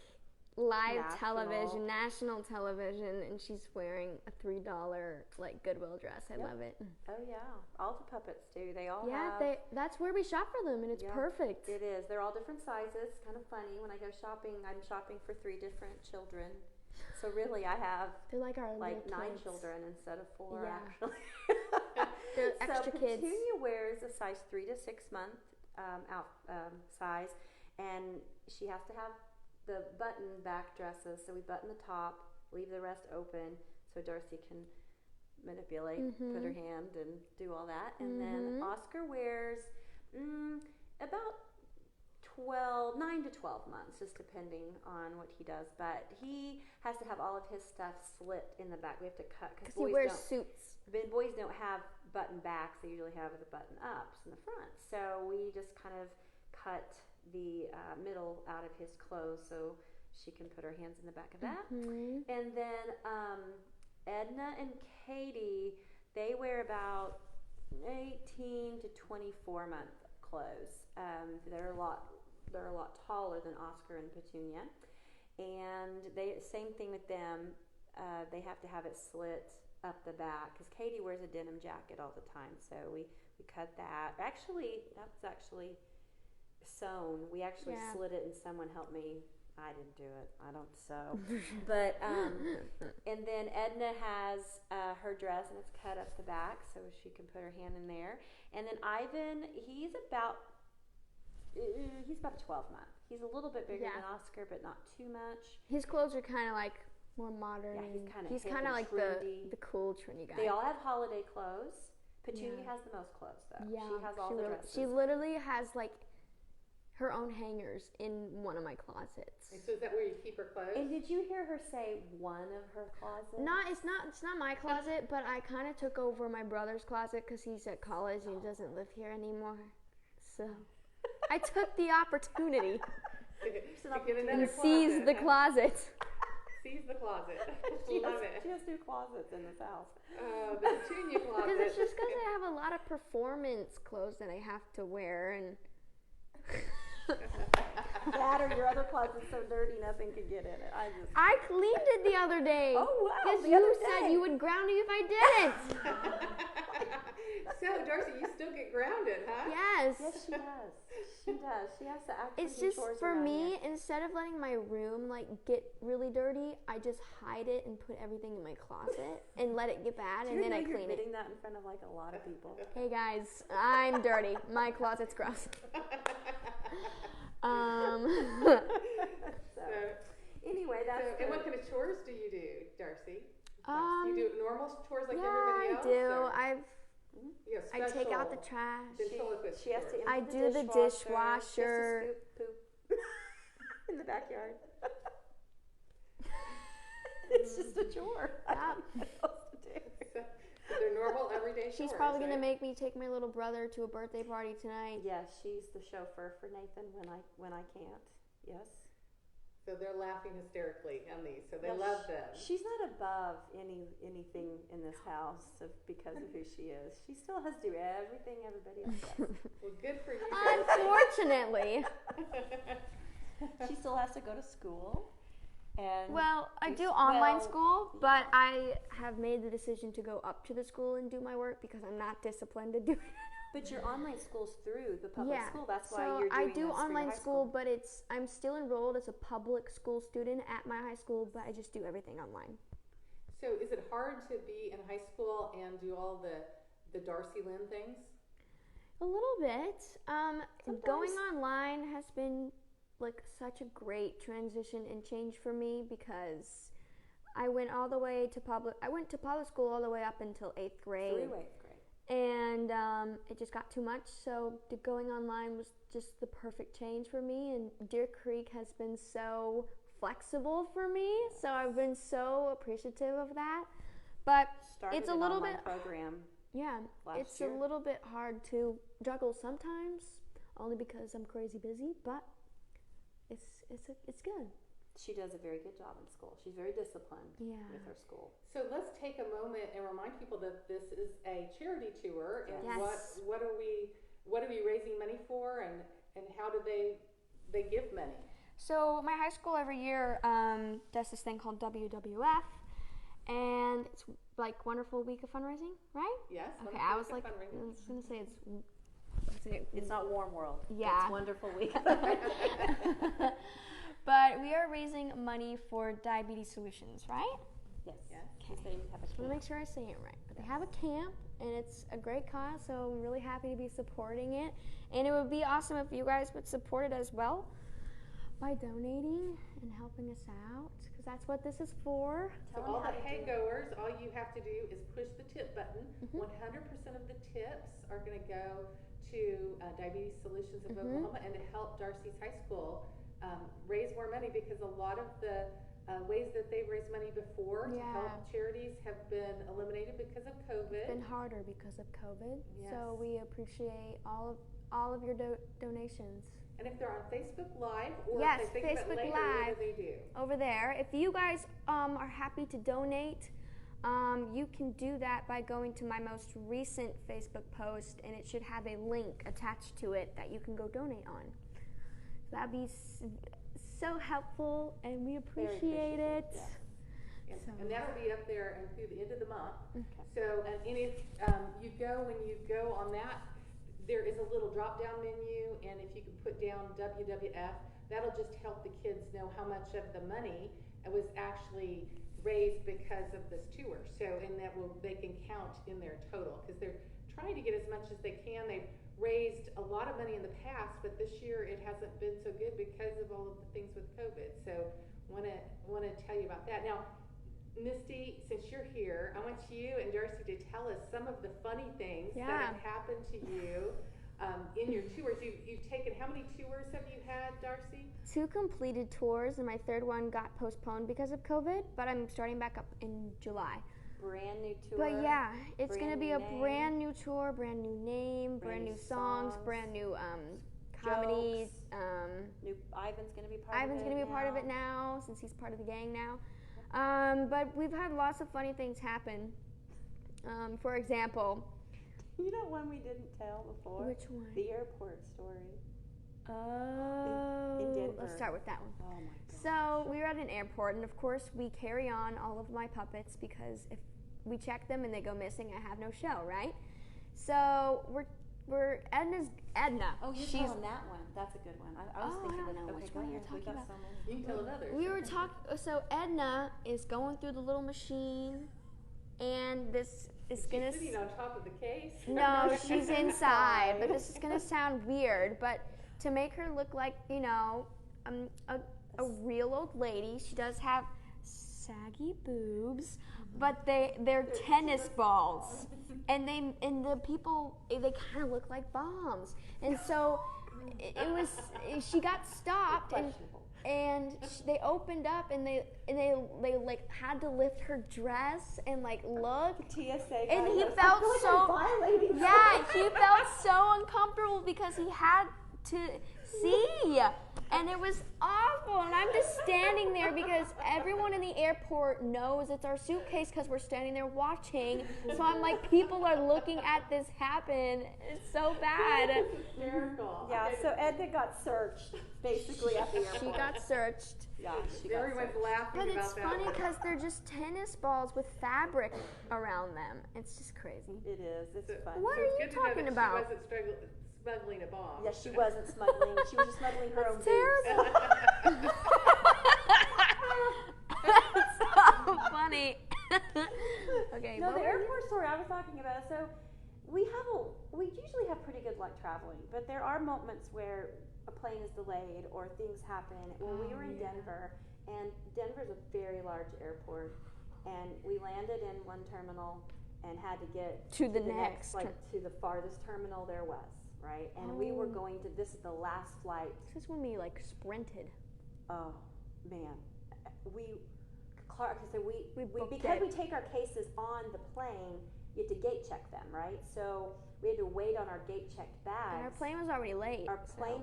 live television, national television, and she's wearing a $3 like Goodwill dress. I love it. Oh yeah, all the puppets do. They all Yeah, have. that's where we shop for them, and it's Yeah, perfect. It is. They're all different sizes. Kind of funny. When I go shopping, I'm shopping for 3 different children. So really, I have They're like our like little 9 kids. children instead of 4 Yeah. actually. They're extra so kids. Petunia wears a size 3 to 6 month size, and she has to have the button back dresses. So we button the top, leave the rest open, so Darci can manipulate, put her hand, and do all that. And then Oscar wears about 9 to 12 months, just depending on what he does. But he has to have all of his stuff slit in the back. We have to cut because He wears suits. boys don't have button backs. They usually have the button ups in the front. So we just kind of cut the middle out of his clothes so she can put her hands in the back of that. And then Edna and Katie, they wear about 18 to 24 month clothes. They're a lot taller than Oscar and Petunia, and same thing with them. They have to have it slit up the back because Katie wears a denim jacket all the time, so we cut that. Actually, that's actually sewn. We actually slit it, and someone helped me. I didn't do it. I don't sew. But and then Edna has her dress, and it's cut up the back so she can put her hand in there. And then Ivan, he's about a 12 month. He's a little bit bigger than Oscar, but not too much. His clothes are kind of like more modern. Yeah, he's kind of like the cool trendy guy. They all have holiday clothes. Petunia has the most clothes though. Yeah, she has all the dresses. She literally has like her own hangers in one of my closets. So is that where you keep her clothes? And did you hear her say one of her closets? It's not my closet, but I kind of took over my brother's closet because he's at college and doesn't live here anymore. So I took the opportunity and seized the closet. Seize the closet. She Love it. has 2 closets in this house. The Petunia closet. Because it's just because I have a lot of performance clothes that I have to wear, and That or your other closet's so dirty nothing could get in it. I cleaned it the other day. Oh wow! Because The you other said day. you would ground me if I didn't. So, Darci, you still get grounded, huh? Yes. Yes, she does. She does. She has to actually It's do just chores for around me, here. instead of letting my room like get really dirty, I just hide it and put everything in my closet and let it get bad, Do and you then know I you're clean it. admitting that in front of like a lot of people? Hey guys, I'm dirty. My closet's gross. So, anyway, that's And what kind of chores do you do, Darci? Do Um, you do normal chores like yeah, everybody I else? do. or you have I take out the special trash. ventriloquist she has to chores? I empty do the She has dishwasher. to scoop poop in the backyard. It's just a chore. I don't know what else to do. So they're Okay, She's sure, probably gonna right? make me take my little brother to a birthday party tonight. Yes, she's the chauffeur for Nathan when I can't. Yes. So they're laughing hysterically on these, so they Well, love them. She's not above anything in this house because of who she is. She still has to do everything everybody else does. Well, good for you guys. Unfortunately. She still has to go to school. And Well, I do online school, but I have made the decision to go up to the school and do my work because I'm not disciplined to do it. But your online school's through the public Yeah, school. That's why so you're doing I this do for your online high school, but I'm still enrolled as a public school student at my high school, but I just do everything online. So is it hard to be in high school and do all the Darci Lynne things? A little bit. Going Sometimes. online has been like such a great transition and change for me because I went to public school all the way up until 8th grade. Through 8th grade. And it just got too much, so going online was just the perfect change for me. And Deer Creek has been so flexible for me, so I've been so appreciative of that. But Started it's a an little online bit program. Yeah, last it's year. a little bit hard to juggle sometimes, only because I'm crazy busy. But it's good. She does a very good job in school. She's very disciplined Yeah. with her school. So let's take a moment and remind people that this is a charity tour, and Yes. what are we raising money for, and how do they give money? So my high school every year does this thing called WWF, and it's like Wonderful Week of Fundraising, right? Yes. Okay, Wonderful I was Week like, of I Fundraising. was gonna say It's not Warm World. Yeah. It's Wonderful Week. But we are raising money for Diabetes Solutions, right? Yes. Yes. Because they have a Just want to camp. make sure I say it right. But they have a camp, and it's a great cause, so I'm really happy to be supporting it. And it would be awesome if you guys would support it as well by donating and helping us out, because that's what this is for. So all the hay goers, all you have to do is push the tip button. 100% of the tips are going to go to Diabetes Solutions of Oklahoma and to help Darci's high school raise more money, because a lot of the ways that they've raised money before to help charities have been eliminated because of COVID. It's been harder because of COVID, Yes. so we appreciate all of your donations. And if they're on Facebook Live or Yes, if they think about Facebook later, Live. what do they do? Over there, if you guys are happy to donate, you can do that by going to my most recent Facebook post, and it should have a link attached to it that you can go donate on. That'd be so helpful, and we appreciate it. Yes. And that'll be up there and through the end of the month. Okay. So, and if when you go on that, there is a little drop-down menu, and if you can put down WWF, that'll just help the kids know how much of the money was actually raised because of this tour. So, and they can count in their total, because they're trying to get as much as they can. They've raised a lot of money in the past, but this year it hasn't been so good because of all of the things with COVID. So, want to tell you about that. Now, Misty, since you're here, I want you and Darci to tell us some of the funny things that have happened to you in your tours. You've taken, how many tours have you had, Darci? 2 completed tours, and my 3rd one got postponed because of COVID, but I'm starting back up in July. Brand new tour. But yeah, it's going to brand be new a name. brand new tour, brand new name, brand new songs, brand new comedies. New Ivan's going to be part of it. Ivan's going to be a part of it now, since he's part of the gang now. But we've had lots of funny things happen. For example, You know one we didn't tell before? which one? The airport story. Oh, in Denver. let's start with that one. Oh my god. So we were at an airport, and of course we carry on all of my puppets, because if we check them and they go missing, I have no show, right? So we're Edna. Oh, you're she's telling that one. That's a good one. I was Oh, I thinking don't of know okay, which go one ahead. you're We talking got about. so many. You can tell another. we were talking. So Edna is going through the little machine, and this is gonna. She's sitting on top of the case. No, she's inside. But this is gonna sound weird. But to make her look like, a real old lady, she does have saggy boobs, but they're tennis balls, and the people, they kind of look like bombs. And so it was. She got stopped, and And they opened up and they like had to lift her dress and like look. TSA. And he guys, felt I feel like so I'm violating yeah, he felt so uncomfortable because he had to see. And it was awful. And I'm just standing there because everyone in the airport knows it's our suitcase because we're standing there watching. So I'm like, people are looking at this happen. It's so bad. Hysterical. Yeah, so Edna got searched basically at the airport. She got searched. Yeah, she got Everyone's searched. laughing But about it's that. funny because they're just tennis balls with fabric around them. It's just crazy. It is. It's fun. What So are it's you good to know talking that about? She wasn't smuggling a bomb. Yeah, she wasn't smuggling. She was just smuggling her own It's booze. terrible. It's so funny. Okay. No, what the were you- airport story I was talking about. So we usually have pretty good luck traveling, but there are moments where a plane is delayed or things happen. Well, we were in Denver, and Denver's a very large airport, and we landed in one terminal and had to get To the next like to the farthest terminal there was, right? And we were going to. This is the last flight. This is when we like sprinted. Oh man, Clark said we booked because it. we take our cases on the plane, you have to gate check them, right? So we had to wait on our gate checked bags. And our plane was already late. Our plane,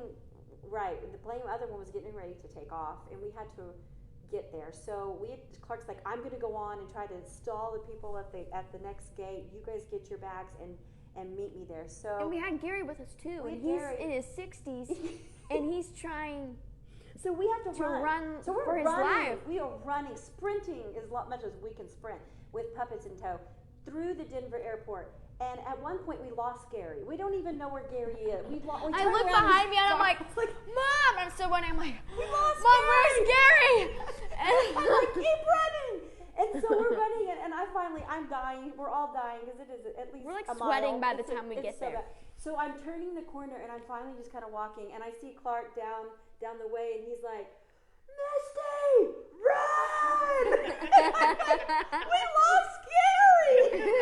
right? The other one was getting ready to take off, and we had to get there. So Clark's like, I'm going to go on and try to stall the people at the next gate. You guys get your bags and meet me there. So And we had Gary with us too, We and had he's Gary. in his 60s, and he's trying So we have to run So we're for his running. life. We are running, sprinting as much as we can sprint with puppets in tow through the Denver airport. And at one point we lost Gary. We don't even know where Gary is. We I turn look around behind me and I'm like, it's like, Mom! I'm still running. I'm like, we lost Mom, Gary. where's Gary? And I'm like, keep running. And so we're running, and I'm dying. We're all dying because it is at least We're like a sweating mile. by the time we It's get so there. bad. So I'm turning the corner, and I'm finally just kind of walking, and I see Clark down the way, and he's like, Misty, run! We lost Gary!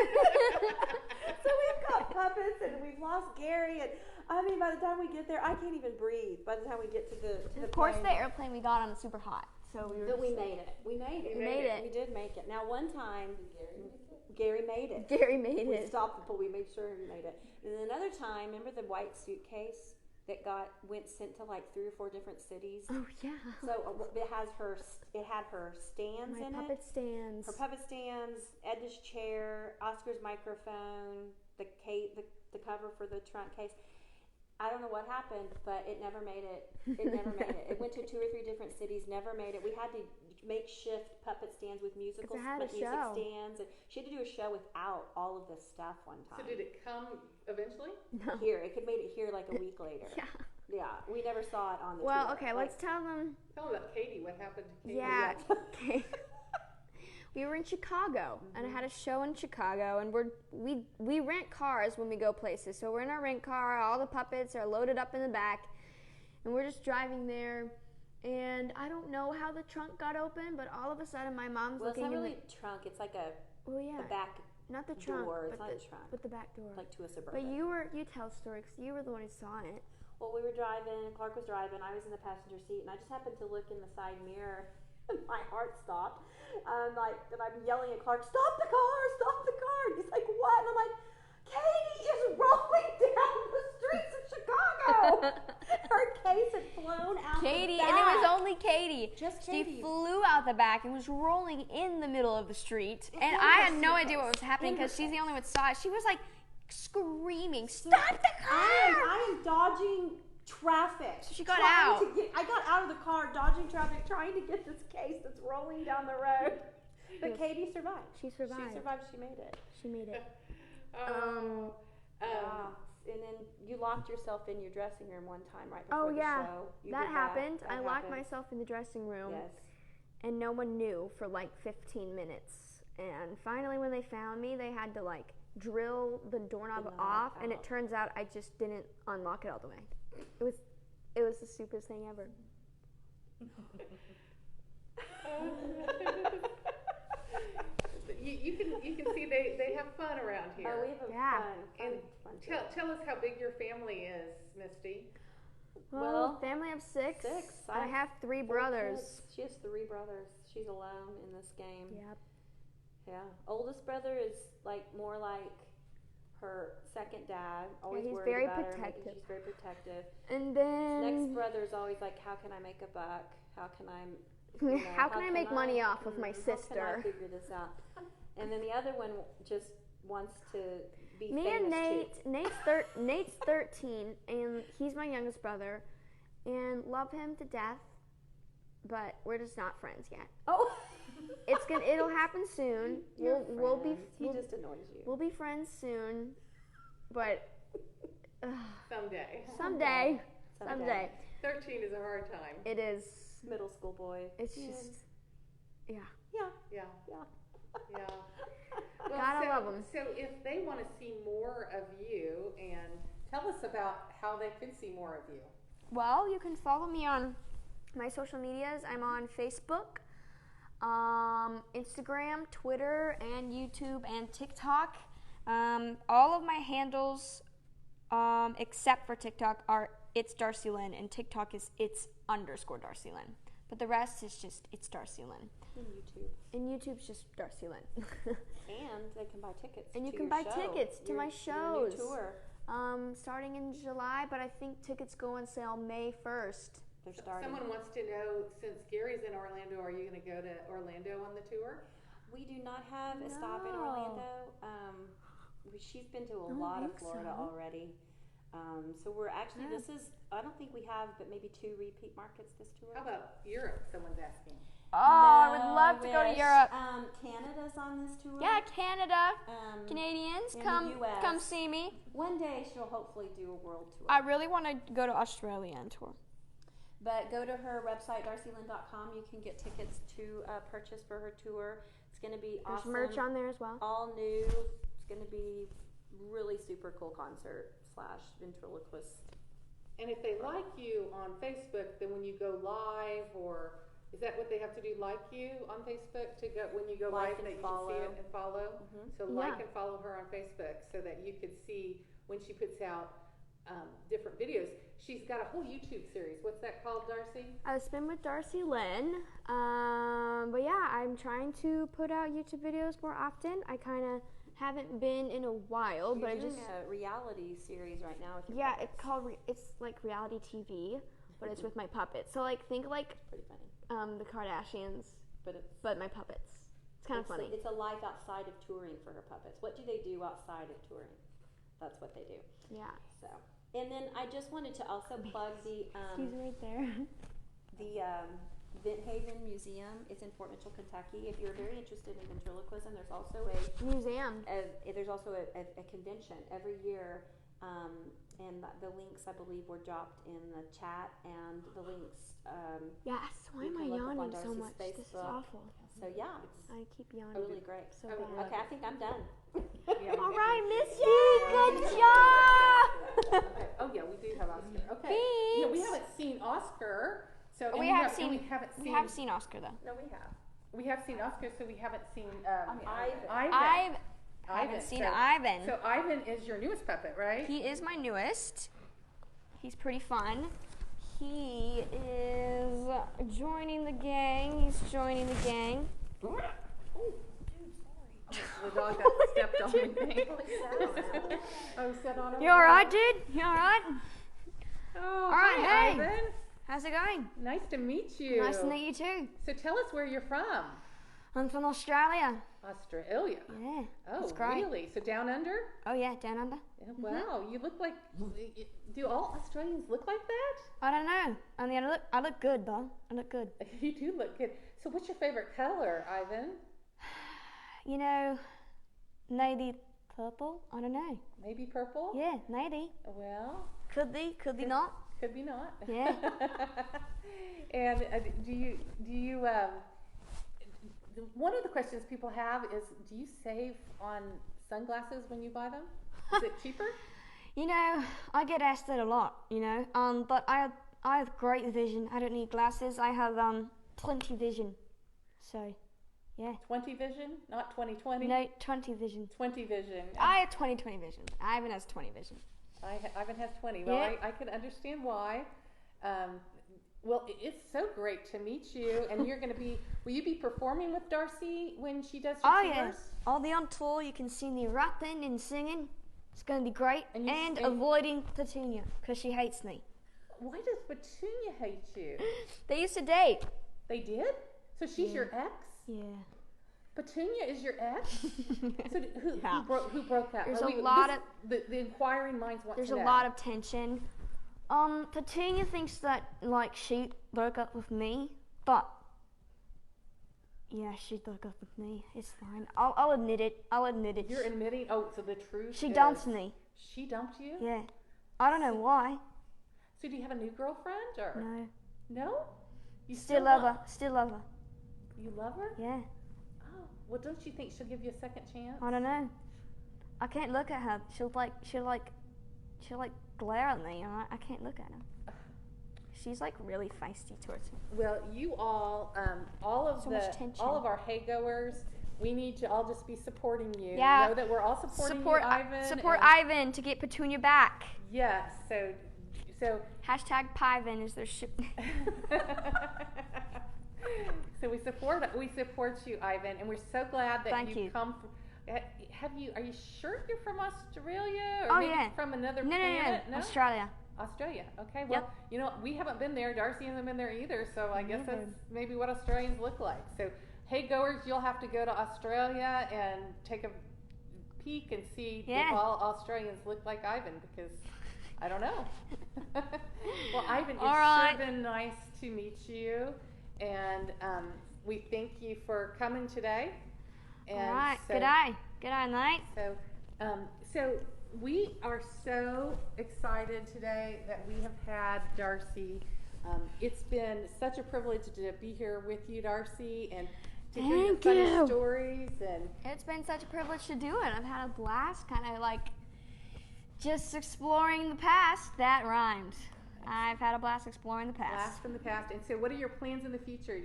So we've got puppets, and we've lost Gary, and I mean, by the time we get there, I can't even breathe. By the time we get to the of course, plane. the airplane we got on was super hot, so we were. But we made it. We made it. We made it. We did make it. Now, one time, Gary made it. Gary made We it. stopped the pool. We made sure he made it. And then another time, remember the white suitcase that went sent to like 3 or 4 different cities? Oh yeah. So it had her stands My in puppet it. stands. Her puppet stands, Edna's chair, Oscar's microphone, the cover for the trunk case. I don't know what happened, but it never made it. It never made it. It went to 2 or 3 different cities, never made it. We had to makeshift puppet stands with music show. stands. And she had to do a show without all of this stuff one time. So did it come eventually? No. Here, it made it here like a week later. Yeah. Yeah, we never saw it on the Well, tour. okay, let's tell them. Tell them about Katie. What happened to Katie? Yeah. Okay. We were in Chicago, and I had a show in Chicago, and we rent cars when we go places. So we're in our rent car, all the puppets are loaded up in the back, and we're just driving there. And I don't know how the trunk got open, but all of a sudden my mom's Well, it's looking not in really a trunk. It's like a the back not the trunk, door. It's but not the a trunk. but the back door. Like to a But Suburban. you tell the story because you were the one who saw it. Well, we were driving. Clark was driving. I was in the passenger seat, and I just happened to look in the side mirror, and my heart stopped. And I'm yelling at Clark, "Stop the car! Stop the car!" And he's like, "What?" And I'm like, "Katie is rolling down the streets of Chicago." Her case had flown out. Katie, the back. and it was only Katie. Just She Katie. flew out the back and was rolling in the middle of the street. In And her I had no suitcase. idea what was happening In her because she's the case. only one who saw it. She was like screaming, "Stop the car!" I am dodging traffic. So she got trying out. to I got out of the car, dodging traffic, trying to get this case that's rolling down the road. But Katie survived. She survived. She survived. She made it. She made it. And then you locked yourself in your dressing room one time right before Oh the yeah, show. You that did happened. That I locked happened. myself in the dressing room, Yes. and no one knew for like 15 minutes. And finally, when they found me, they had to like drill the doorknob The knob off, and it out. turns out I just didn't unlock it all the way. It was the stupidest thing ever. You can see they have fun around here. Oh, we have a Yeah. fun And too. tell us how big your family is, Misty. Well, family of six. I have 3 brothers. Kids. She has 3 brothers. She's alone in this game. Yep. Yeah. Oldest brother is more like her second dad. Always he's worried very about her. protective. She's very protective. And then Next brother's always like, how can I make a buck? How can I? how can I make money off of my How sister? can I figure this out? And then the other one just wants to be Me famous and Nate. too. Nate's 13, and he's my youngest brother, and love him to death. But we're just not friends yet. Oh. It'll happen soon. He just annoys you. We'll be friends soon, but Someday. someday. 13 is a hard time. It is. Middle school boy. It's just, yeah. Yeah. Well, Gotta love 'em. So if they want to see more of you, and tell us about how they can see more of you. Well, you can follow me on my social medias. I'm on Facebook, Instagram, Twitter, and YouTube, and TikTok. All of my handles, except for TikTok, are it's Darci Lynne, and TikTok is it's_Darci Lynne. But the rest is just it's Darci Lynne. And YouTube's just Darci Lynne. And they can buy tickets. And you to can your buy show. tickets to my Your shows. new tour. Starting in July, but I think tickets go on sale May 1st. They're starting. Someone wants to know, since Gary's in Orlando, are you going to go to Orlando on the tour? We do not have a stop in Orlando. She's been to a lot of Florida already. So we're actually, this is, I don't think we have, but maybe 2 repeat markets this tour. How about Europe? Someone's asking. Oh, I would love to go to Europe. Canada's on this tour. Yeah, Canada. Canadians, in come the US. come see me. One day she'll hopefully do a world tour. I really want to go to Australia and tour. But go to her website, darcilynne.com. You can get tickets to purchase for her tour. It's going to be There's awesome. merch on there as well. All new. It's going to be really super cool concert / ventriloquist. And if they like you on Facebook, then when you go live, or is that what they have to do? Like you on Facebook to go when you go Like live, and that you follow. can see it and follow. Mhm. So like and follow her on Facebook so that you could see when she puts out different videos. She's got a whole YouTube series. What's that called, Darci? Spin with Darci Lynne. But yeah, I'm trying to put out YouTube videos more often. I kind of haven't been in a while, You're but I doing just a reality series right now with your yeah, puppets. it's called it's like reality TV, but it's with my puppets. So like think like Pretty funny. the Kardashians, but my puppets. It's kind of funny. It's a life outside of touring for her puppets. What do they do outside of touring? That's what they do. Yeah. So, and then I just wanted to also plug the Excuse me right there. the Vent Haven Museum. It's in Fort Mitchell, Kentucky. If you're very interested in ventriloquism, there's also there's also a convention every year, and the links I believe were dropped in the chat, and the links. Yes. Why you am I can look up on yawning so Darci's much? This is Facebook. awful. So yeah, it's I keep yawning. really great. So bad. Okay, I think I'm done. All right, Missy. Good job. Okay. Oh yeah, we do have Oscar. Okay. Thanks. Yeah, we haven't seen Oscar. So and We have seen Oscar though. No, we have. We have seen Oscar, so we haven't seen Ivan. Ivan. I haven't seen So- Ivan. So Ivan is your newest puppet, right? He is my newest. He's pretty fun. He is joining the gang. He's joining the gang. The dog got stepped on me. Oh, set on him. You alright, dude? You alright? Oh, Alright, hi, hey. Ivan. How's it going? Nice to meet you. Nice to meet you too. So tell us where you're from. I'm from Australia. Australia. Yeah. Oh, that's great. really? So down under? Oh yeah, down under. Yeah, wow, you look like. Do all Australians look like that? I don't know. I mean, I look good, though. I look good. You do look good. So what's your favorite color, Ivan? You know, navy purple. I don't know. Maybe purple? Yeah, maybe. Well, Could be not. could be not. Yeah. And do you one of the questions people have is, do you save on sunglasses when you buy them? Is it cheaper? You know, I get asked that a lot. You know, but I have great vision. I don't need glasses. I have plenty vision. So, yeah. 20 vision, not 20/20. No, 20 vision. 20 vision. I have 20/20 vision. Ivan has 20 vision. Ivan has 20. Well, Yeah. I can understand why. Well, it's so great to meet you, and you're going to be. Will you be performing with Darci when she does her tours? Yeah, I'll be on tour. You can see me rapping and singing. It's going to be great. And Avoiding Petunia because she hates me. Why does Petunia hate you? They used to date. They did? So she's your ex? Yeah. Petunia is your ex? So who broke up? There's the inquiring minds want to know. There's a lot of tension. Petunia thinks that like she broke up with me, but yeah, she broke up with me. It's fine. I'll admit it. You're admitting? Oh, so the truth She is dumped me. She dumped you? Yeah. I don't know why. So do you have a new girlfriend or? No. No? You Still love her. Still love her. You love her? Yeah. Oh, well, don't you think she'll give you a second chance? I don't know. I can't look at her. She'll glare at me, and I can't look at her. She's like really feisty towards me. Well, you all of our Hey Goers, we need to all just be supporting you. Yeah. Know that we're all supporting you, Ivan. Support Ivan to get Petunia back. Yes. So Hashtag Pivan is their ship. So we support you, Ivan, and we're so glad that Thank you. come. Are you sure you're from Australia or maybe from another planet? No, Australia. Australia. Okay. Well, you know, we haven't been there. Darci hasn't been there either. So I guess that's maybe what Australians look like. So, hey goers, you'll have to go to Australia and take a peek and see if all Australians look like Ivan, because I don't know. Well, Ivan, it's sure been nice to meet you, and we thank you for coming today. And all right. So, Good day, mate. So we are so excited today that we have had Darci. It's been such a privilege to be here with you, Darci, and to hear your funny stories. And it's been such a privilege to do it. I've had a blast, kind of like just exploring the past. That rhymed. I've had a blast exploring the past. Blast from the past. And so, what are your plans in the future?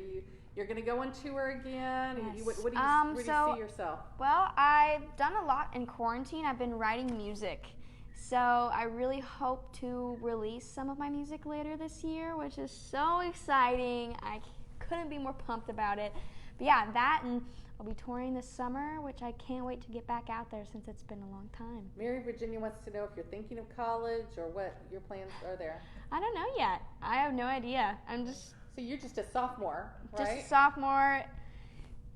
You're going to go on tour again? Yes. Where do you see yourself? Well, I've done a lot in quarantine. I've been writing music. So I really hope to release some of my music later this year, which is so exciting. I couldn't be more pumped about it. But yeah, that, and I'll be touring this summer, which I can't wait to get back out there since it's been a long time. Mary Virginia wants to know if you're thinking of college or what your plans are there. I don't know yet. I have no idea. So you're just a sophomore, right? Just a sophomore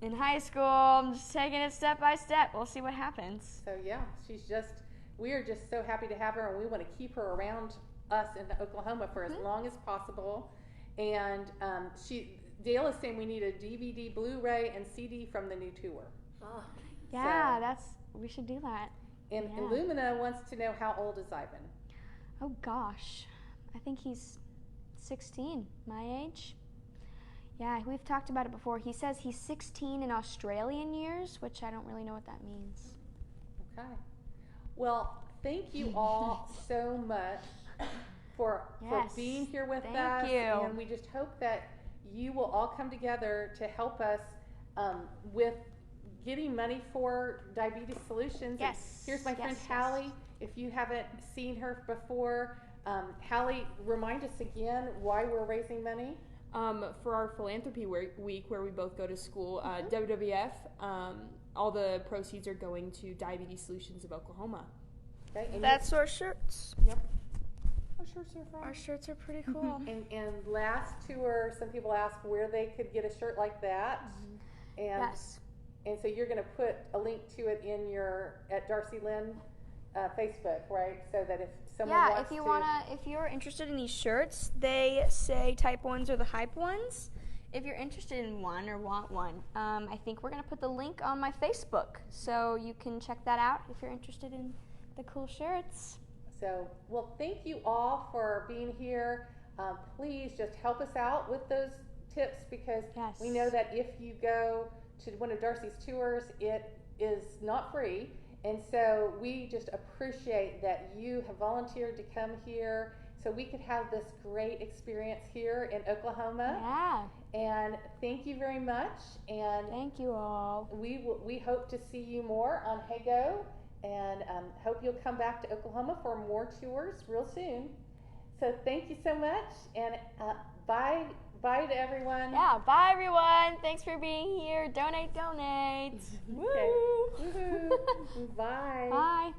in high school. I'm just taking it step by step. We'll see what happens. So yeah, we are just so happy to have her, and we want to keep her around us in Oklahoma for as long as possible. And Dale is saying we need a DVD, Blu-ray, and CD from the new tour. Oh. Yeah, we should do that. And Illumina wants to know, how old is Ivan? Oh gosh, I think he's 16, my age. Yeah, we've talked about it before. He says he's 16 in Australian years, which I don't really know what that means. Okay. Well, thank you all so much for being here with us. Thank you. And we just hope that you will all come together to help us with getting money for Diabetes Solutions. Yes. And here's my friend Hallie. If you haven't seen her before, Hallie, remind us again why we're raising money. For our philanthropy week where we both go to school, WWF, all the proceeds are going to Diabetes Solutions of Oklahoma. Okay, and That's our shirts. Yep. Our shirts are pretty cool. And last tour, some people asked where they could get a shirt like that. And Yes. And so you're going to put a link to it at Darci Lynne Facebook, right? So that if someone wants if you're interested in these shirts, they say type 1s are the hype ones. If you're interested in one or want one, I think we're going to put the link on my Facebook, so you can check that out if you're interested in the cool shirts. So, well, thank you all for being here. Please just help us out with those tips, because we know that if you go to one of Darci's tours, it is not free. And so we just appreciate that you have volunteered to come here so we could have this great experience here in Oklahoma. Yeah. And thank you very much. And thank you all. We hope to see you more on Hago, and hope you'll come back to Oklahoma for more tours real soon. So thank you so much, and bye to everyone. Yeah, bye everyone. Thanks for being here. Donate. Okay. Woo! Woohoo. Bye. Bye.